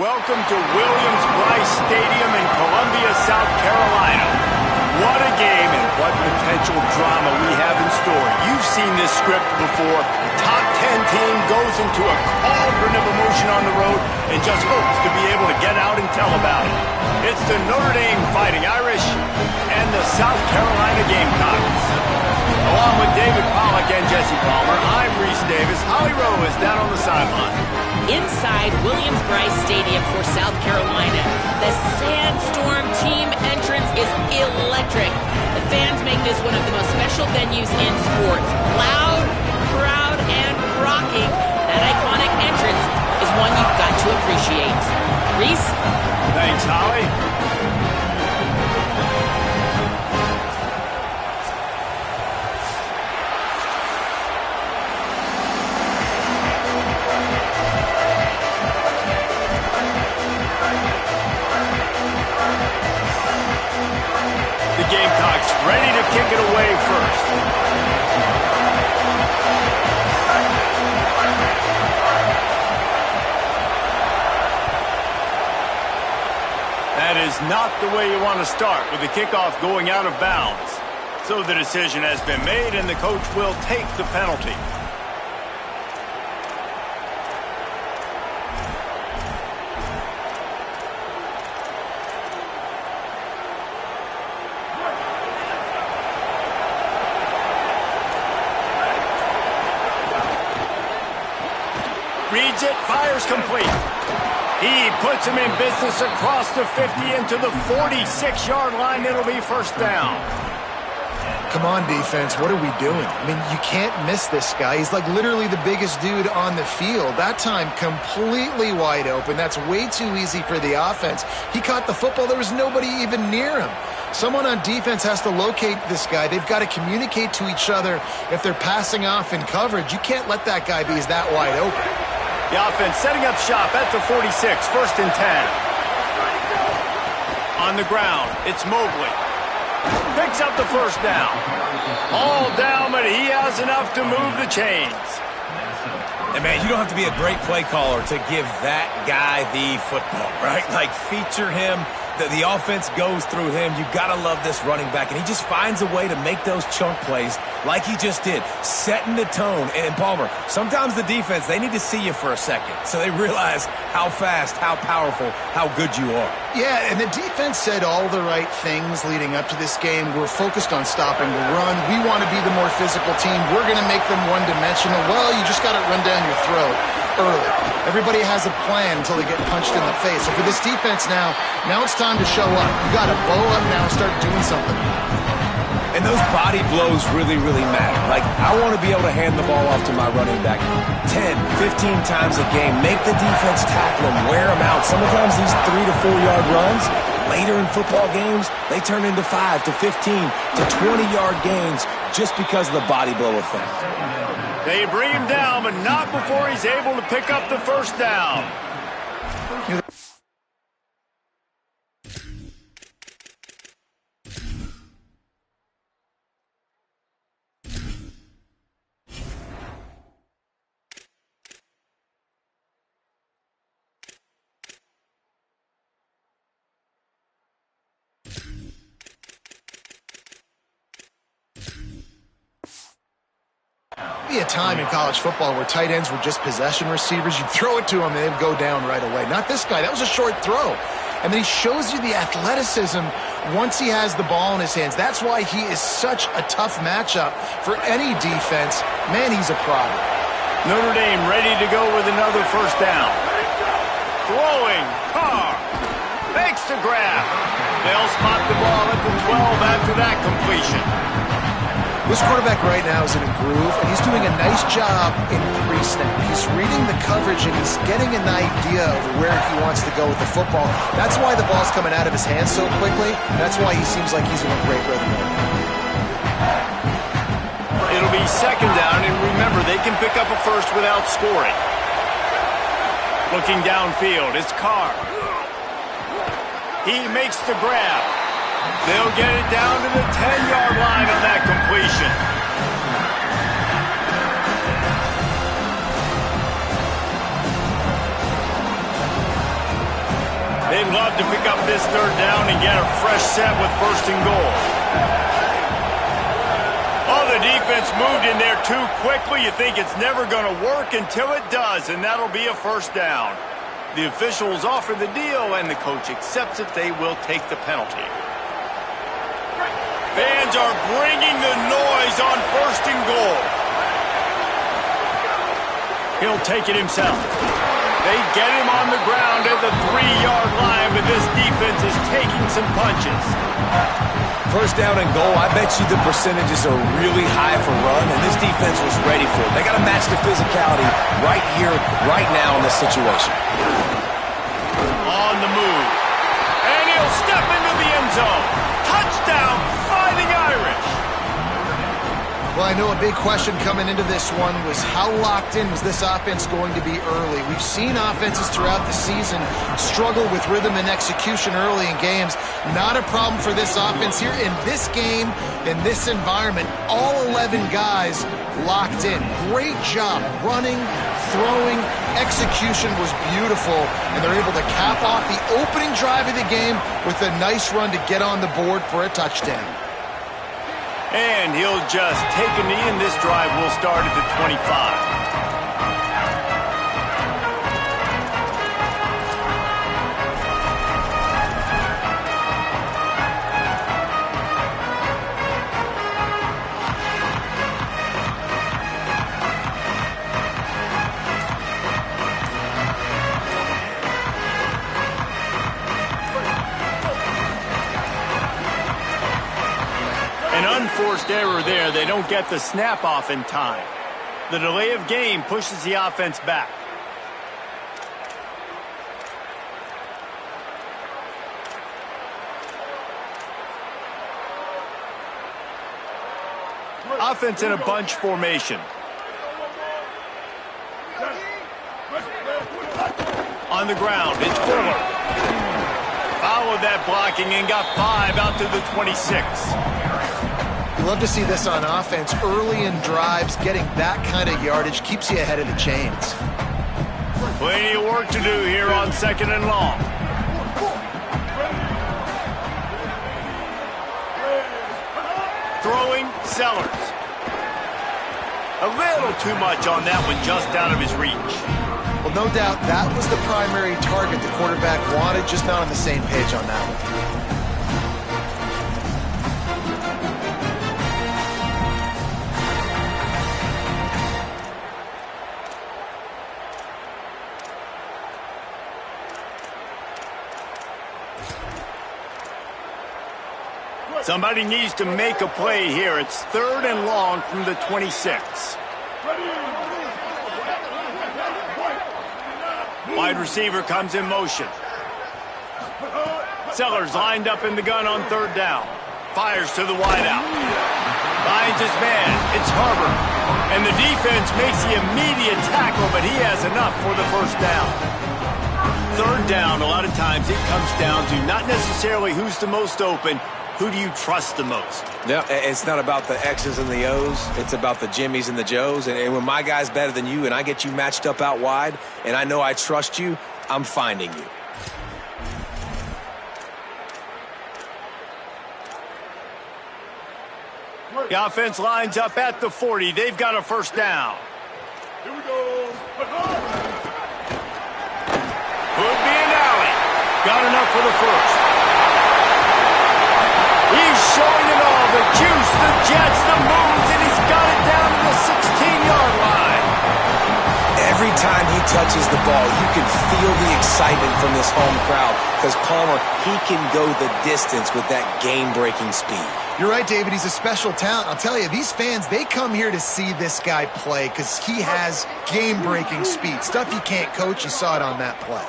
Welcome to Williams-Brice Stadium in Columbia, South Carolina. What a game and what potential drama we have in store. You've seen this script before. Top 10 team goes into a cauldron of emotion on the road and just hopes to be able to get out and tell about it. It's the Notre Dame Fighting Irish and the South Carolina Gamecocks. Along with David Pollack and Jesse Palmer, I'm Reese Davis. Holly Rowe is down on the sideline. Inside Williams-Brice Stadium for South Carolina, the Sandstorm team entrance is electric. The fans make this one of the most special venues in sports. Loud, proud, and rocking. That iconic entrance is one you've got to appreciate. Reese? Thanks, Holly. Gamecocks ready to kick it away first. That is not the way you want to start with the kickoff going out of bounds. So the decision has been made and the coach will take the penalty. Reads it, fires complete. He puts him in business across the 50 into the 46-yard line. It'll be first down. Come on, defense. What are we doing? I mean, you can't miss this guy. He's like literally the biggest dude on the field. That time, completely wide open. That's way too easy for the offense. He caught the football. There was nobody even near him. Someone on defense has to locate this guy. They've got to communicate to each other if they're passing off in coverage. You can't let that guy be that wide open. The offense setting up shop at the 46, first and 10. On the ground, it's Mobley. Picks up the first down. All down, but he has enough to move the chains. And, man, you don't have to be a great play caller to give that guy the football, right? Like, feature him. The offense goes through him. You got to love this running back. And he just finds a way to make those chunk plays like he just did, setting the tone. And, Palmer, sometimes the defense, they need to see you for a second so they realize how fast, how powerful, how good you are. Yeah, and the defense said all the right things leading up to this game. We're focused on stopping the run. We want to be the more physical team. We're going to make them one-dimensional. Well, you just got to run down your throat early. Everybody has a plan until they get punched in the face. So for this defense now it's time to show up. You got to bow up now and start doing something. And those body blows really, really matter. Like, I want to be able to hand the ball off to my running back 10, 15 times a game. Make the defense tackle him, wear him out. Sometimes these 3 to 4 yard runs, later in football games, they turn into 5 to 15 to 20-yard gains just because of the body blow effect. They bring him down, but not before he's able to pick up the first down. Be a time in college football where tight ends were just possession receivers. You throw it to them and they'd go down right away. Not this guy. That was a short throw. And then he shows you the athleticism once he has the ball in his hands. That's why he is such a tough matchup for any defense. Man, he's a product. Notre Dame ready to go with another first down. Throwing. Carr makes the grab. They'll spot the ball at the 12 after that completion. This quarterback right now is in a groove, and he's doing a nice job in pre-snap. He's reading the coverage, and he's getting an idea of where he wants to go with the football. That's why the ball's coming out of his hands so quickly. That's why he seems like he's in a great rhythm. It'll be second down, and remember, they can pick up a first without scoring. Looking downfield, it's Carr. He makes the grab. They'll get it down to the 10-yard line on that completion. They'd love to pick up this third down and get a fresh set with first and goal. Oh, the defense moved in there too quickly. You think it's never going to work until it does, and that'll be a first down. The officials offer the deal, and the coach accepts it. They will take the penalty. Fans are bringing the noise on first and goal. He'll take it himself. They get him on the ground at the 3-yard line, but this defense is taking some punches. First down and goal, I bet you the percentages are really high for run, and this defense was ready for it. They got to match the physicality right here, right now in this situation. On the move. And he'll step into the end zone. Touchdown, Fighting Irish. Well, I know a big question coming into this one was how locked in was this offense going to be early? We've seen offenses throughout the season struggle with rhythm and execution early in games. Not a problem for this offense here. In this game, in this environment, all 11 guys locked in. Great job running, throwing, execution was beautiful, and they're able to cap off the opening drive of the game with a nice run to get on the board for a touchdown. And he'll just take a knee, and this drive will start at the 25. Unforced error there. They don't get the snap off in time. The delay of game pushes the offense back. Offense in a bunch formation. On the ground, it's Fuller. Followed that blocking and got 5 out to the 26. You love to see this on offense. Early in drives, getting that kind of yardage keeps you ahead of the chains. Plenty of work to do here on second and long. Throwing, Sellers. A little too much on that one, just out of his reach. Well, no doubt that was the primary target the quarterback wanted, just not on the same page on that one. Somebody needs to make a play here. It's third and long from the 26. Wide receiver comes in motion. Sellers lined up in the gun on third down. Fires to the wideout. Finds his man. It's Harbor. And the defense makes the immediate tackle, but he has enough for the first down. Third down, a lot of times it comes down to not necessarily who's the most open. Who do you trust the most? Yeah, it's not about the X's and the O's. It's about the Jimmys and the Joes. And when my guy's better than you and I get you matched up out wide and I know I trust you, I'm finding you. The offense lines up at the 40. They've got a first down. Here we go. Could be an alley. Got enough for the first. He's showing it all, the juice, the jets, the moves, and he's got it down to the 16-yard line. Every time he touches the ball, you can feel the excitement from this home crowd because Palmer, he can go the distance with that game-breaking speed. You're right, David. He's a special talent. I'll tell you, these fans, they come here to see this guy play because he has game-breaking speed. Stuff you can't coach. You saw it on that play.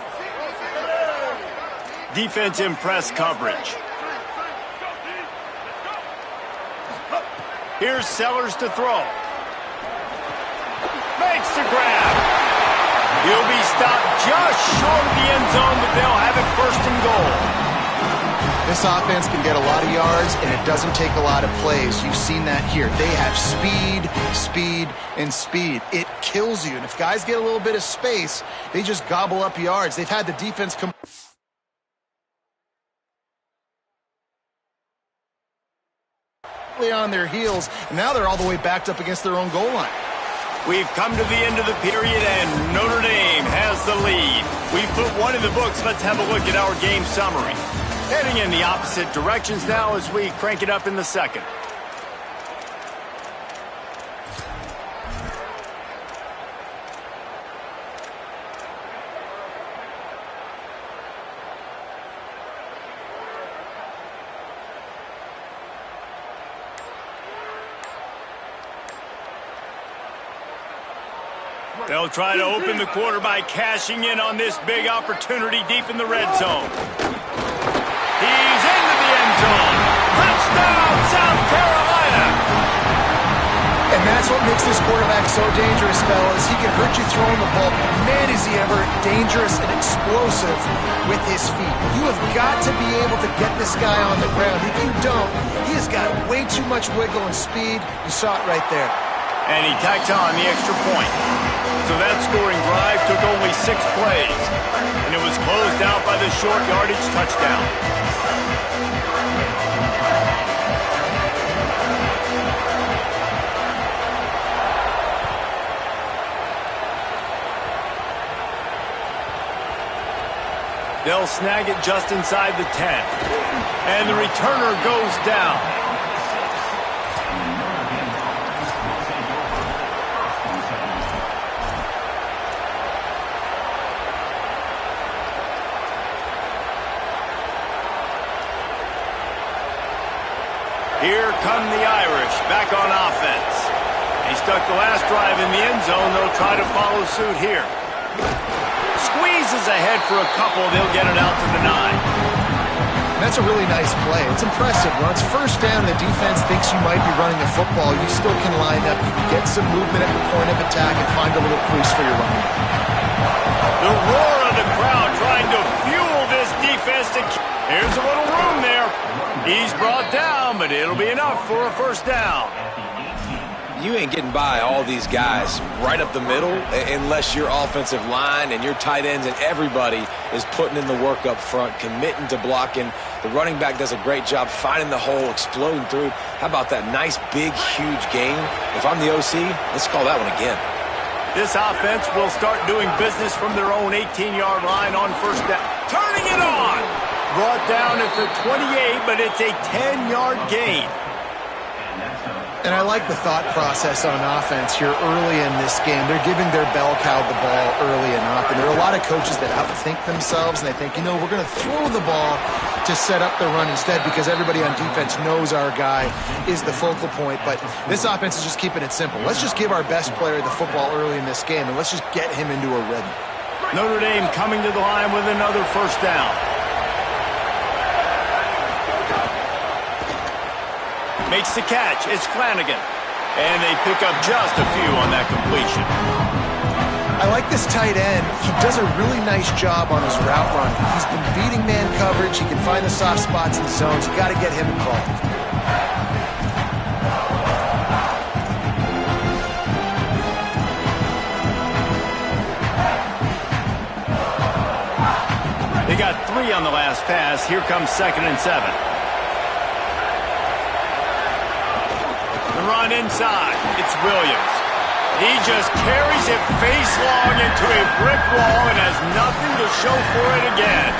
Defense in press coverage. Here's Sellers to throw. Makes the grab. He'll be stopped just short of the end zone, but they'll have it first and goal. This offense can get a lot of yards, and it doesn't take a lot of plays. You've seen that here. They have speed, speed, and speed. It kills you. And if guys get a little bit of space, they just gobble up yards. They've had the defense come completely on their heels, and now they're all the way backed up against their own goal line. We've come to the end of the period, and Notre Dame has the lead. We've put one in the books. Let's have a look at our game summary. Heading in the opposite directions now as we crank it up in the second. They'll try to open the quarter by cashing in on this big opportunity deep in the red zone. He's into the end zone. Touchdown, South Carolina! And that's what makes this quarterback so dangerous, fellas. He can hurt you throwing the ball. Man, is he ever dangerous and explosive with his feet. You have got to be able to get this guy on the ground. If you don't, he has got way too much wiggle and speed. You saw it right there. And he tacked on the extra point. So that scoring drive took only 6 plays. And it was closed out by the short yardage touchdown. They'll snag it just inside the 10. And the returner goes down. Here come the Irish, back on offense. They stuck the last drive in the end zone. They'll try to follow suit here. Squeezes ahead for a couple. They'll get it out to the 9. That's a really nice play. It's impressive. When it's first down, the defense thinks you might be running the football. You still can line up. You can get some movement at the point of attack and find a little crease for your running. The roar of the crowd trying to fuel this defense. Here's a little room there. He's brought down, but it'll be enough for a first down. You ain't getting by all these guys right up the middle unless your offensive line and your tight ends and everybody is putting in the work up front, committing to blocking. The running back does a great job finding the hole, exploding through. How about that nice, big, huge gain? If I'm the OC, let's call that one again. This offense will start doing business from their own 18-yard line on first down. Turning it on! Brought down at the 28, but it's a 10-yard gain. And I like the thought process on offense here early in this game. They're giving their bell cow the ball early enough. And there are a lot of coaches that outthink themselves, and they think, you know, we're going to throw the ball to set up the run instead because everybody on defense knows our guy is the focal point. But this offense is just keeping it simple. Let's just give our best player the football early in this game, and let's just get him into a rhythm. Notre Dame coming to the line with another first down. Makes the catch. It's Flanagan. And they pick up just a few on that completion. I like this tight end. He does a really nice job on his route run. He's been beating man coverage. He can find the soft spots in zones. You got to get him involved. They got 3 on the last pass. Here comes 2nd and 7. Run inside. It's Williams. He just carries it face long into a brick wall and has nothing to show for it again.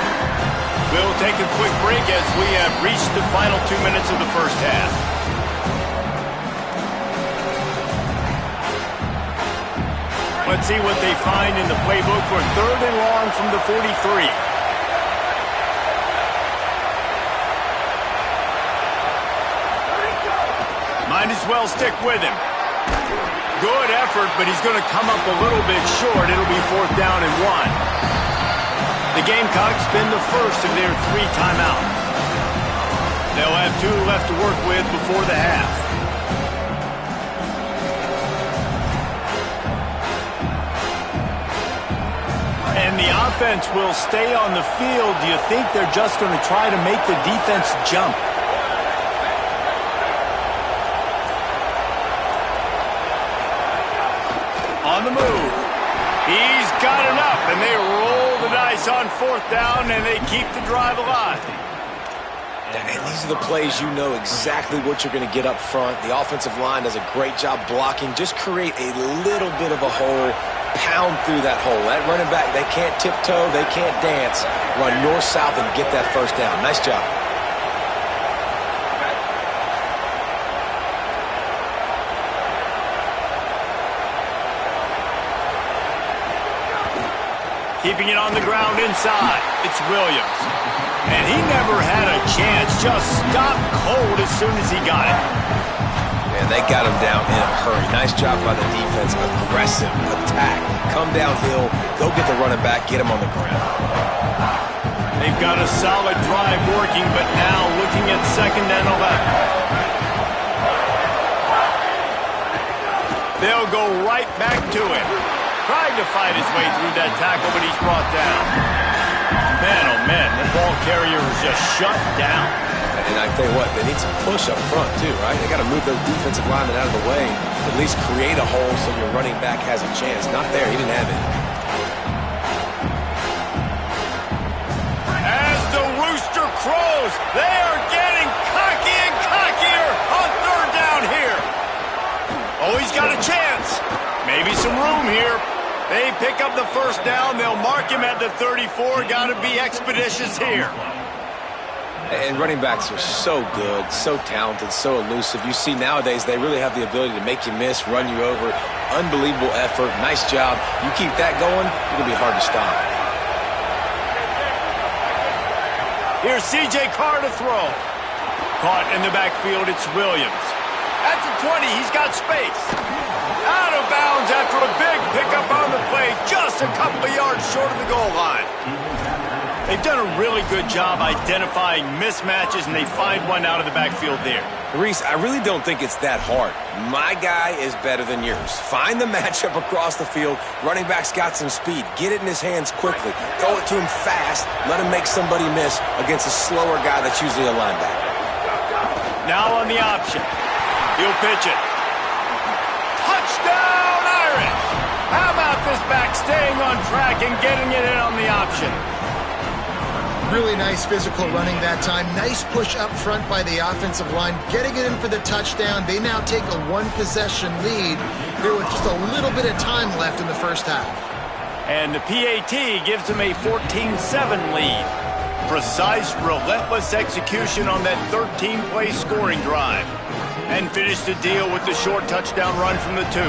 We'll take a quick break as we have reached the final 2 minutes of the first half. Let's see what they find in the playbook for 3rd and long from the 43. Might as well stick with him. Good effort, but he's going to come up a little bit short. It'll be 4th down and 1. The Gamecocks spend the first of their 3 timeouts. They'll have 2 left to work with before the half. And the offense will stay on the field. Do you think they're just going to try to make the defense jump? On the move. He's got enough, and they roll the dice on 4th down, and they keep the drive alive. And these are the plays you know exactly what you're going to get up front. The offensive line does a great job blocking. Just create a little bit of a hole, pound through that hole. That running back, they can't tiptoe, they can't dance. Run north-south and get that first down. Nice job. Keeping it on the ground inside. It's Williams. And he never had a chance. Just stopped cold as soon as he got it. And they got him down in a hurry. Nice job by the defense. Aggressive attack. Come downhill. Go get the running back. Get him on the ground. They've got a solid drive working, but now looking at 2nd and 11. They'll go right back to it. Trying to fight his way through that tackle, but he's brought down. Man, oh man, the ball carrier is just shut down. And I tell you what, they need some push up front too, right? They got to move those defensive linemen out of the way, at least create a hole so your running back has a chance. Not there, he didn't have it. As the rooster crows, they are getting cocky and cockier on 3rd down here. Oh, he's got a chance. Maybe some room here. They pick up the first down. They'll mark him at the 34. Got to be expeditious here. And running backs are so good, so talented, so elusive. You see nowadays they really have the ability to make you miss, run you over. Unbelievable effort. Nice job. You keep that going, it'll be hard to stop. Here's C.J. Carr to throw. Caught in the backfield, it's Williams. At the 20, he's got space. Out of bounds after a big pickup on the play, just a couple of yards short of the goal line. They've done a really good job identifying mismatches, and they find one out of the backfield there. Reese, I really don't think it's that hard. My guy is better than yours. Find the matchup across the field. Running back's got some speed. Get it in his hands quickly. Throw it to him fast. Let him make somebody miss against a slower guy that's usually a linebacker. Now on the option. He'll pitch it. Touchdown, Irish! How about this back staying on track and getting it in on the option? Really nice physical running that time. Nice push up front by the offensive line. Getting it in for the touchdown. They now take a 1-possession lead. There was just a little bit of time left in the first half. And the PAT gives them a 14-7 lead. Precise, relentless execution on that 13-play scoring drive. And finish the deal with the short touchdown run from the 2.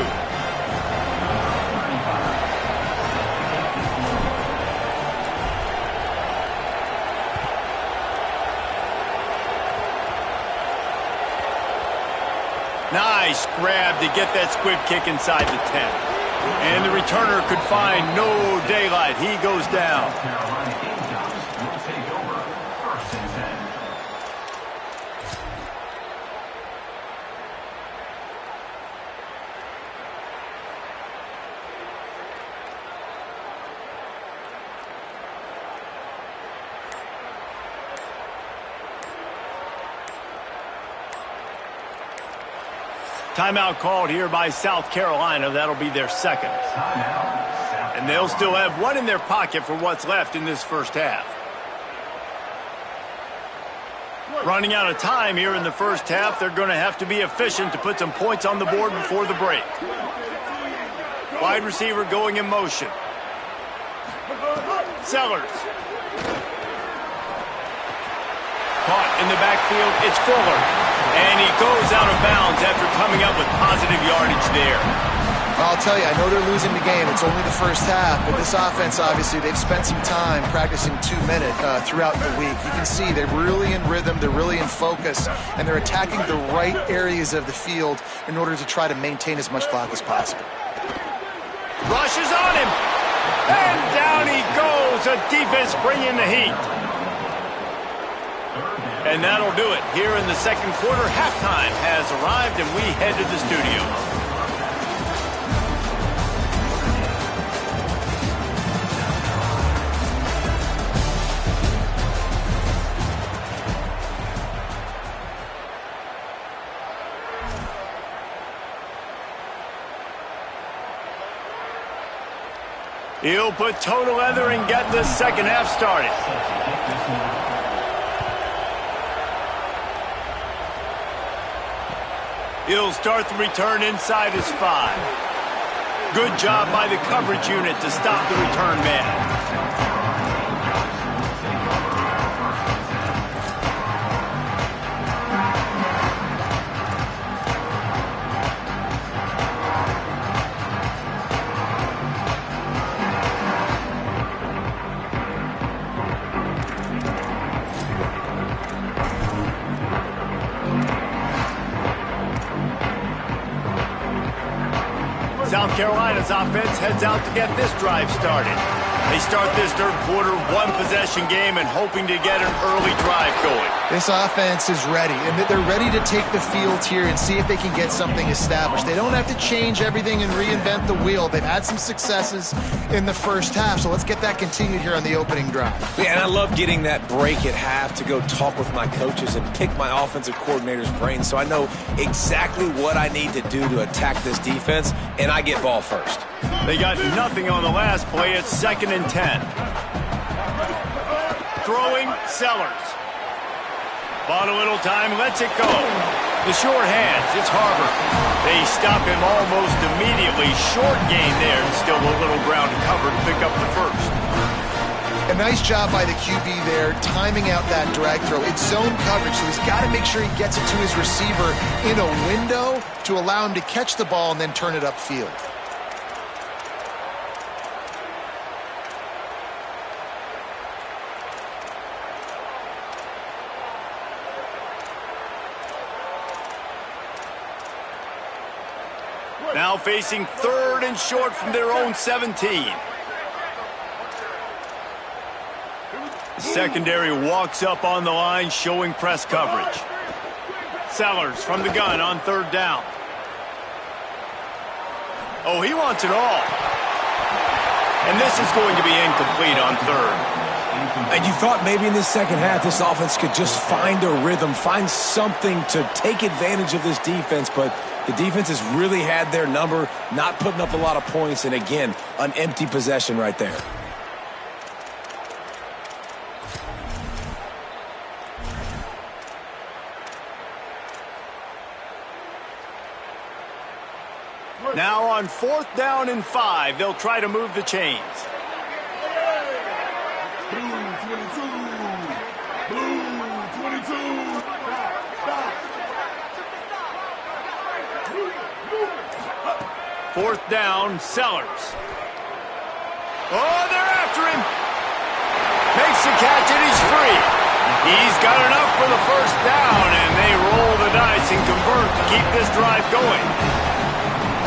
Nice grab to get that squib kick inside the 10. And the returner could find no daylight. He goes down. Timeout called here by South Carolina. That'll be their 2nd. And they'll still have one in their pocket for what's left in this first half. Running out of time here in the first half. They're going to have to be efficient to put some points on the board before the break. Wide receiver going in motion. Sellers. Caught in the backfield, it's Fuller. And he goes out of bounds after coming up with positive yardage there. I'll tell you, I know they're losing the game. It's only the first half, but this offense, obviously, they've spent some time practicing 2-minute throughout the week. You can see they're really in rhythm, they're really in focus, and they're attacking the right areas of the field in order to try to maintain as much clock as possible. Rushes on him, and down he goes. A defense bringing the heat. And that'll do it. Here in the second quarter, halftime has arrived, and we head to the studio. He'll put total leather and get this second half started. He'll start the return inside his 5. Good job by the coverage unit to stop the return man. South Carolina's offense heads out to get this drive started. They start this third quarter one-possession game and hoping to get an early drive going. This offense is ready, and they're ready to take the field here and see if they can get something established. They don't have to change everything and reinvent the wheel. They've had some successes in the first half, so let's get that continued here on the opening drive. Yeah, and I love getting that break at half to go talk with my coaches and pick my offensive coordinator's brain so I know exactly what I need to do to attack this defense, and I get ball first. They got nothing on the last play. It's 2nd and 10. Throwing, Sellers. Bought a little time, lets it go. The short hands, it's Harbor. They stop him almost immediately. Short gain there, and still a little ground to cover to pick up the first. A nice job by the QB there, timing out that drag throw. It's zone coverage, so he's got to make sure he gets it to his receiver in a window to allow him to catch the ball and then turn it upfield. Now facing 3rd and short from their own 17. The secondary walks up on the line, showing press coverage. Sellers from the gun on 3rd down. Oh, he wants it all. And this is going to be incomplete on 3rd. And you thought maybe in this second half this offense could just find a rhythm, find something to take advantage of this defense, but the defense has really had their number, not putting up a lot of points, and again, an empty possession right there. Now on 4th down and 5, they'll try to move the chains. Fourth down, Sellers. Oh, they're after him. Makes the catch, and he's free. He's got enough for the first down, and they roll the dice and convert to keep this drive going.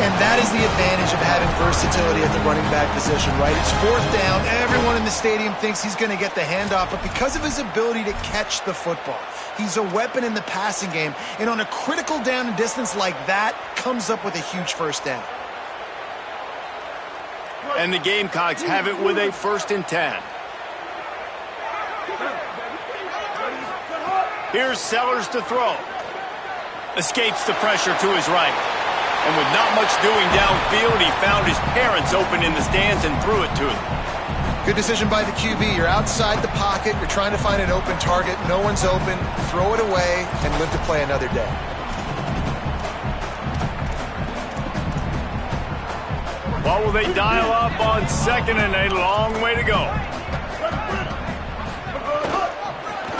And that is the advantage of having versatility at the running back position, right? It's 4th down. Everyone in the stadium thinks he's going to get the handoff, but because of his ability to catch the football, he's a weapon in the passing game. And on a critical down and distance like that, comes up with a huge first down. And the Gamecocks have it with a 1st and 10. Here's Sellers to throw. Escapes the pressure to his right. And with not much doing downfield, he found his parents open in the stands and threw it to them. Good decision by the QB. You're outside the pocket. You're trying to find an open target. No one's open. Throw it away and live to play another day. What will they dial up on 2nd and a long way to go?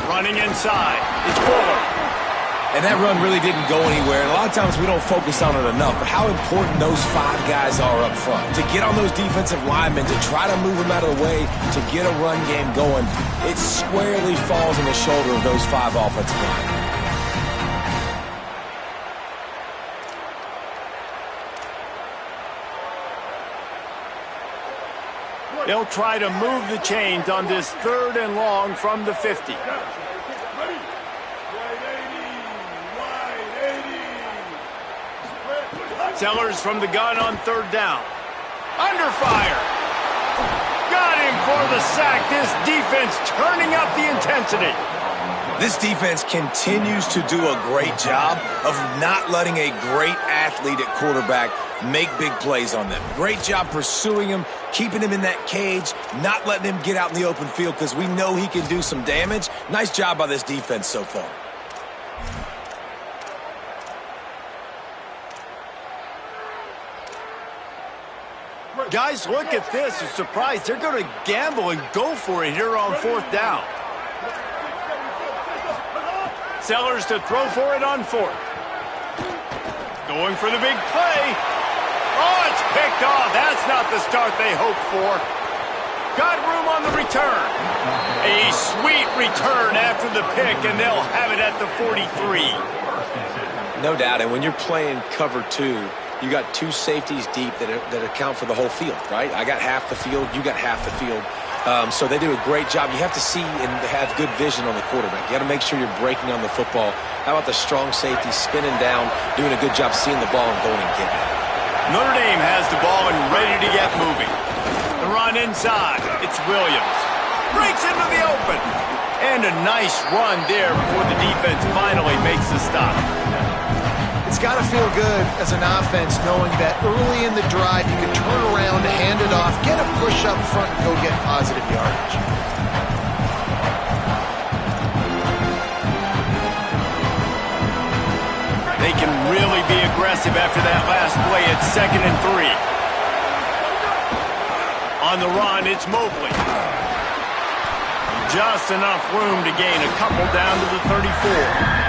Running inside. It's Fuller. And that run really didn't go anywhere. And a lot of times we don't focus on it enough, but how important those 5 guys are up front. To get on those defensive linemen, to try to move them out of the way, to get a run game going, it squarely falls on the shoulder of those 5 offensive linemen. They'll try to move the chains on this 3rd and long from the 50. Sellers from the gun on 3rd down. Under fire. Got him for the sack. This defense turning up the intensity. This defense continues to do a great job of not letting a great athlete at quarterback make big plays on them. Great job pursuing him, keeping him in that cage, not letting him get out in the open field because we know he can do some damage. Nice job by this defense so far. Guys, look at this. A surprise. They're going to gamble and go for it here on 4th down. Sellers to throw for it on 4th. Going for the big play. Oh, it's picked off. That's not the start they hoped for. Got room on the return. A sweet return after the pick, and they'll have it at the 43. No doubt, and when you're playing cover 2, you got 2 safeties deep that account for the whole field, right? I got half the field, you got half the field. So they do a great job. You have to see and have good vision on the quarterback. You got to make sure you're breaking on the football. How about the strong safety spinning down, doing a good job seeing the ball and going and getting it. Notre Dame has the ball and ready to get moving. The run inside. It's Williams. Breaks into the open. And a nice run there before the defense finally makes the stop. It's got to feel good as an offense knowing that early in the drive you can turn around, hand it off, get a push up front, and go get positive yardage. They can really be aggressive after that last play at 2nd and 3. On the run, it's Mobley. Just enough room to gain a couple down to the 34.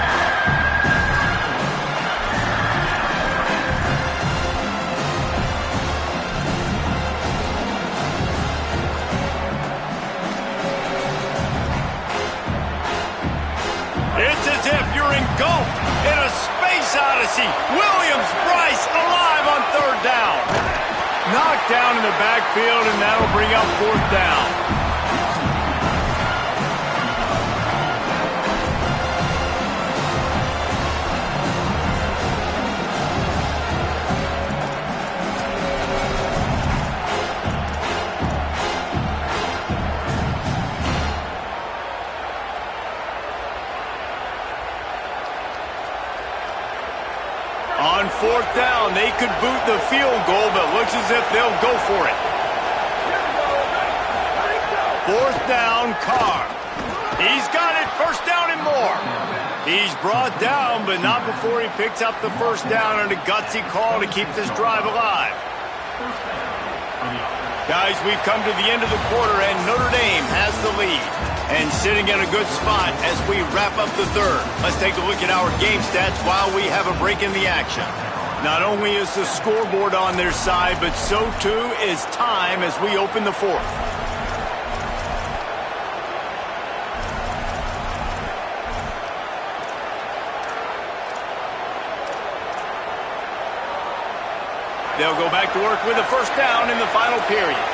It's as if you're engulfed in a space odyssey. Williams-Brice alive on 3rd down. Knocked down in the backfield, and that'll bring up 4th down. On 4th down, they could boot the field goal, but looks as if they'll go for it. 4th down, Carr. He's got it, 1st down and more. He's brought down, but not before he picks up the 1st down on a gutsy call to keep this drive alive. Guys, we've come to the end of the quarter, and Notre Dame has the lead. And sitting in a good spot as we wrap up the 3rd. Let's take a look at our game stats while we have a break in the action. Not only is the scoreboard on their side, but so too is time as we open the 4th. They'll go back to work with a 1st down in the final period.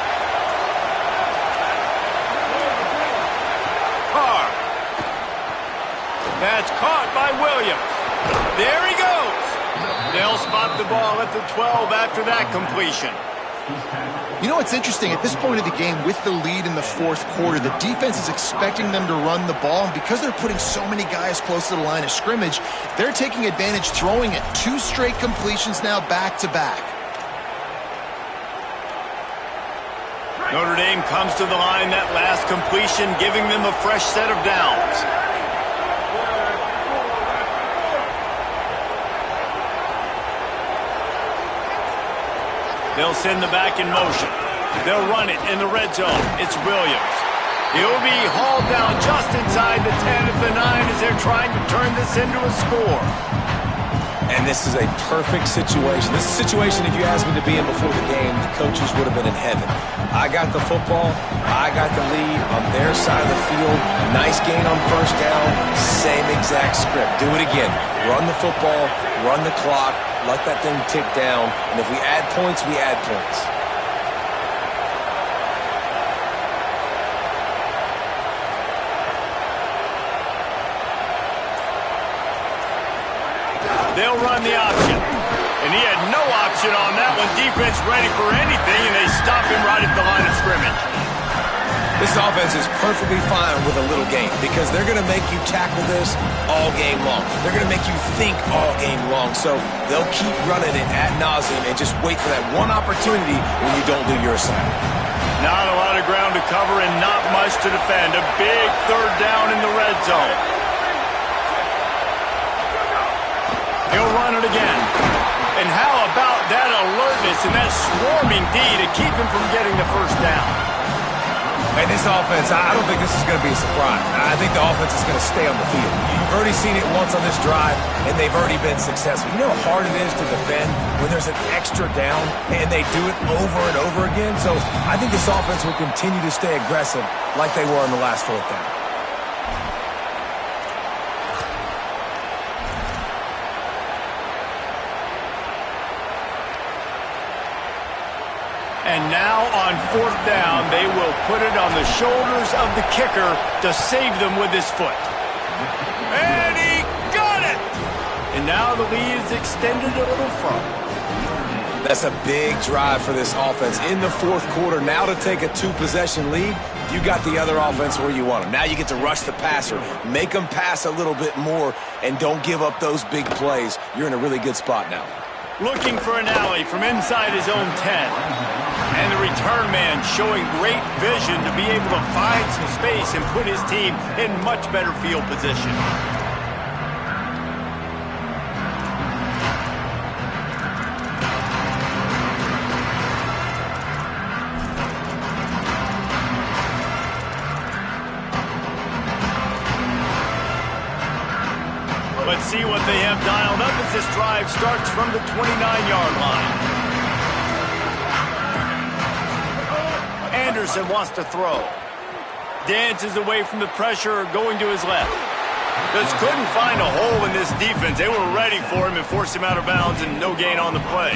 Carr. That's caught by Williams. There he goes. They'll spot the ball at the 12 after that completion. You know what's interesting? At this point of the game, with the lead in the 4th quarter, the defense is expecting them to run the ball, and because they're putting so many guys close to the line of scrimmage, they're taking advantage, throwing it. 2 straight completions now back-to-back. Notre Dame comes to the line, that last completion giving them a fresh set of downs. They'll send the back in motion. They'll run it in the red zone. It's Williams. He'll be hauled down just inside the 10 at the 9 as they're trying to turn this into a score. And this is a perfect situation. This is a situation, if you asked me to be in before the game, the coaches would have been in heaven. I got the football. I got the lead on their side of the field. Nice gain on 1st down. Same exact script. Do it again. Run the football, run the clock, let that thing tick down. And if we add points, we add points. They'll run the option. And he had no option on that one. Defense ready for anything, and they stop him right at the line of scrimmage. This offense is perfectly fine with a little game because they're going to make you tackle this all game long. They're going to make you think all game long. So they'll keep running it ad nauseum and just wait for that one opportunity when you don't do your assignment. Not a lot of ground to cover and not much to defend. A big 3rd down in the red zone. He'll run it again. And how about that alertness and that swarming D to keep him from getting the first down? And this offense, I don't think this is going to be a surprise. I think the offense is going to stay on the field. You've already seen it once on this drive, and they've already been successful. You know how hard it is to defend when there's an extra down, and they do it over and over again? So I think this offense will continue to stay aggressive like they were on the last fourth down. And now on fourth down, they will put it on the shoulders of the kicker to save them with his foot. And he got it! And now the lead is extended a little further. That's a big drive for this offense in the fourth quarter. Now to take a two-possession lead, you got the other offense where you want them. Now you get to rush the passer, make them pass a little bit more, and don't give up those big plays. You're in a really good spot now. Looking for an alley from inside his own 10. And the return man showing great vision to be able to find some space and put his team in much better field position. Let's see what they have dialed up as this drive starts from the 29-yard line. Anderson wants to throw. Dances away from the pressure, going to his left. Just couldn't find a hole in this defense. They were ready for him and forced him out of bounds, and no gain on the play.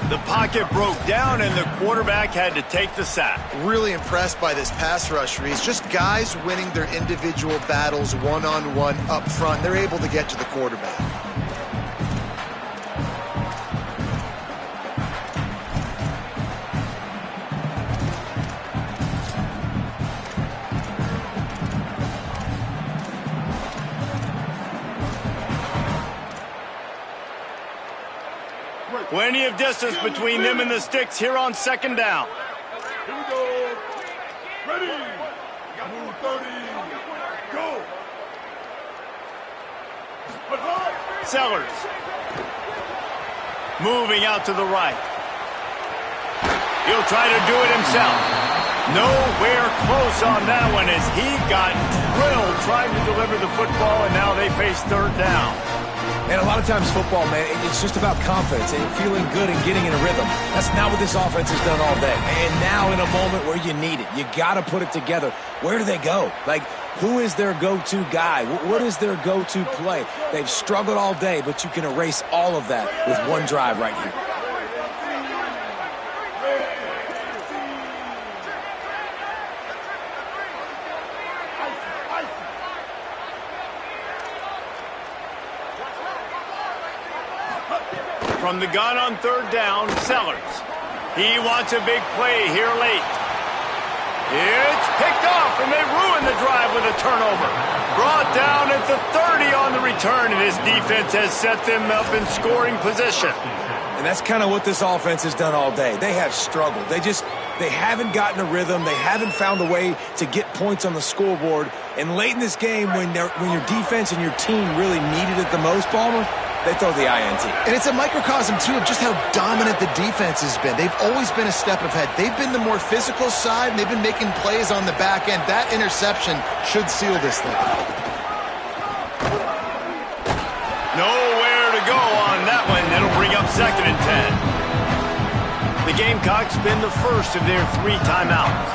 The pocket broke down, and the quarterback had to take the sack. Really impressed by this pass rush, Reese. Just guys winning their individual battles one-on-one up front. They're able to get to the quarterback. Plenty of distance between them and the sticks here on second down. Here we go. Ready. Move 30. Go. Sellers. Moving out to the right. He'll try to do it himself. Nowhere close on that one as he got drilled trying to deliver the football, and now they face third down. And a lot of times football, man, it's just about confidence and feeling good and getting in a rhythm. That's not what this offense has done all day. And now in a moment where you need it, you got to put it together. Where do they go? Like, who is their go-to guy? What is their go-to play? They've struggled all day, but you can erase all of that with one drive right here. From the gun on third down, Sellers. He wants a big play here late. It's picked off, and they ruin the drive with a turnover. Brought down at the 30 on the return, and his defense has set them up in scoring position. And that's kind of what this offense has done all day. They have struggled. They haven't gotten a rhythm. They haven't found a way to get points on the scoreboard. And late in this game, when your defense and your team really needed it the most, Palmer, they throw the INT. And it's a microcosm, too, of just how dominant the defense has been. They've always been a step ahead. They've been the more physical side, and they've been making plays on the back end. That interception should seal this thing. Nowhere to go on that one. It'll bring up second and 10. The Gamecocks been the first of their 3 timeouts.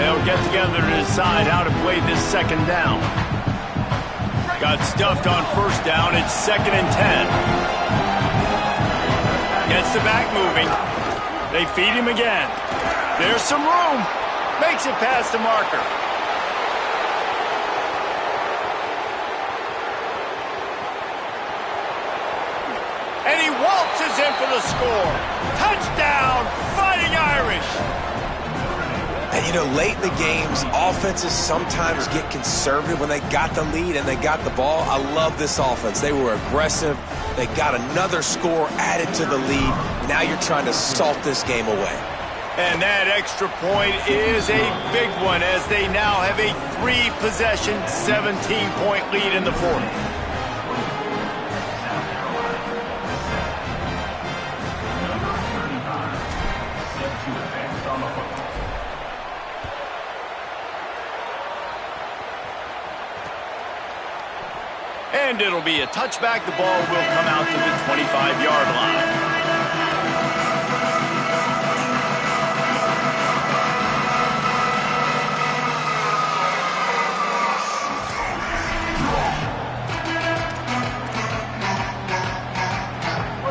They'll get together to decide how to play this second down. Got stuffed on first down. It's second and 10. Gets the back moving. They feed him again. There's some room. Makes it past the marker. And he waltzes in for the score. Touchdown, Fighting Irish. And, you know, late in the games, offenses sometimes get conservative when they got the lead and they got the ball. I love this offense. They were aggressive. They got another score added to the lead. Now you're trying to salt this game away. And that extra point is a big one as they now have a 3-possession, 17-point lead in the fourth. And it'll be a touchback. The ball will come out to the 25-yard line.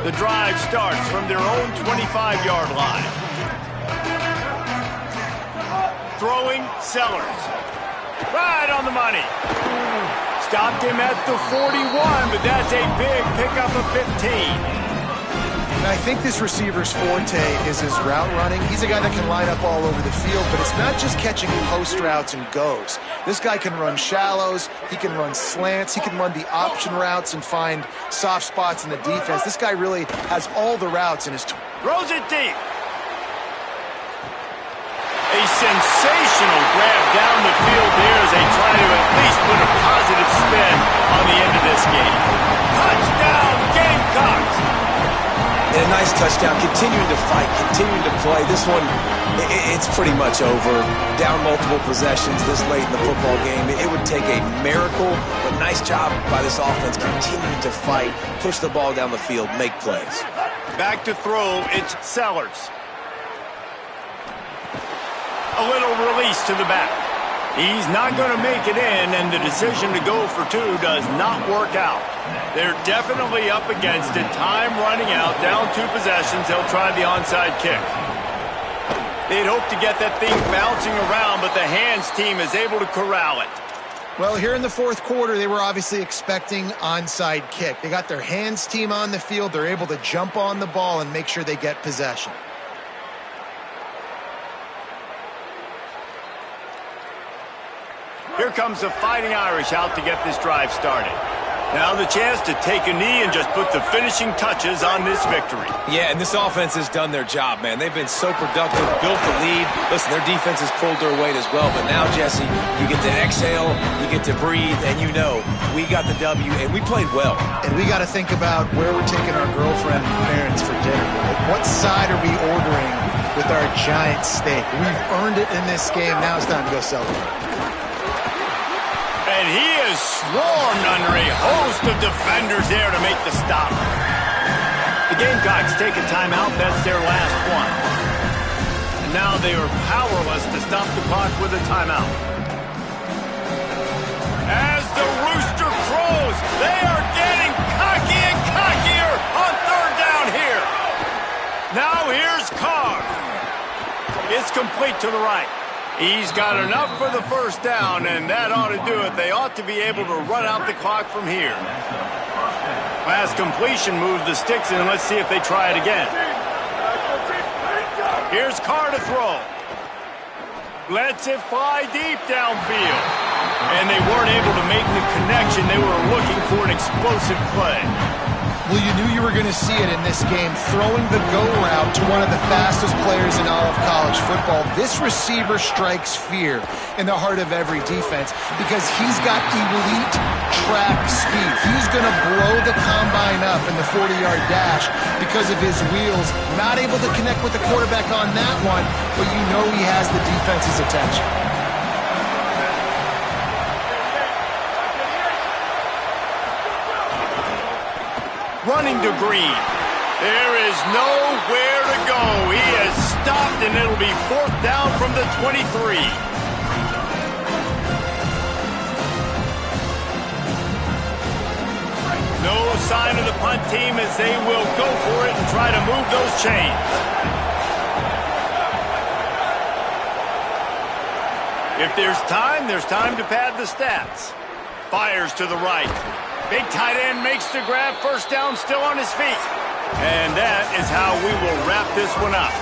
The drive starts from their own 25-yard line. Throwing, Sellers. Right on the money. Stopped him at the 41, but that's a big pickup of 15. And I think this receiver's forte is his route running. He's a guy that can line up all over the field, but it's not just catching post routes and goes. This guy can run shallows, he can run slants, he can run the option routes and find soft spots in the defense. This guy really has all the routes in his... Throws it deep. A sensational grab down the field there as they try to at least put a positive spin on the end of this game. Touchdown, Gamecocks! And a nice touchdown, continuing to fight, continuing to play. This one, it's pretty much over. Down multiple possessions this late in the football game. It would take a miracle, but nice job by this offense continuing to fight, push the ball down the field, make plays. Back to throw, it's Sellers. A little release to the back. He's not going to make it in, and the decision to go for two does not work out. They're definitely up against it. Time running out, down 2 possessions. They'll try the onside kick. They'd hope to get that thing bouncing around, but the hands team is able to corral it. Well, here in the fourth quarter, they were obviously expecting onside kick. They got their hands team on the field. They're able to jump on the ball and make sure they get possession. Here comes the Fighting Irish out to get this drive started. Now the chance to take a knee and just put the finishing touches on this victory. Yeah, and this offense has done their job, man. They've been so productive, built the lead. Listen, their defense has pulled their weight as well. But now, Jesse, you get to exhale, you get to breathe, and you know we got the W, and we played well. And we got to think about where we're taking our girlfriend and parents for dinner, right? What side are we ordering with our giant steak? We've earned it in this game. Now it's time to go celebrate. And he is swarmed under a host of defenders there to make the stop. The Gamecocks take a timeout. That's their last one. And now they are powerless to stop the clock with a timeout. As the rooster crows, they are getting cocky and cockier on 3rd down here. Now here's Carr. It's complete to the right. He's got enough for the first down, and that ought to do it. They ought to be able to run out the clock from here. Last completion moved the sticks, and let's see if they try it again. Here's Carr to throw. Lets it fly deep downfield. And they weren't able to make the connection. They were looking for an explosive play. Well, you knew you were going to see it in this game, throwing the go route to one of the fastest players in all of college football. This receiver strikes fear in the heart of every defense because he's got elite track speed. He's going to blow the combine up in the 40-yard dash because of his wheels. Not able to connect with the quarterback on that one, but you know he has the defense's attention. Running to Green. There is nowhere to go. He is stopped, and it'll be 4th down from the 23. No sign of the punt team as they will go for it and try to move those chains. If there's time to pad the stats. Fires to the right. Big tight end makes the grab. 1st down, still on his feet. And that is how we will wrap this one up.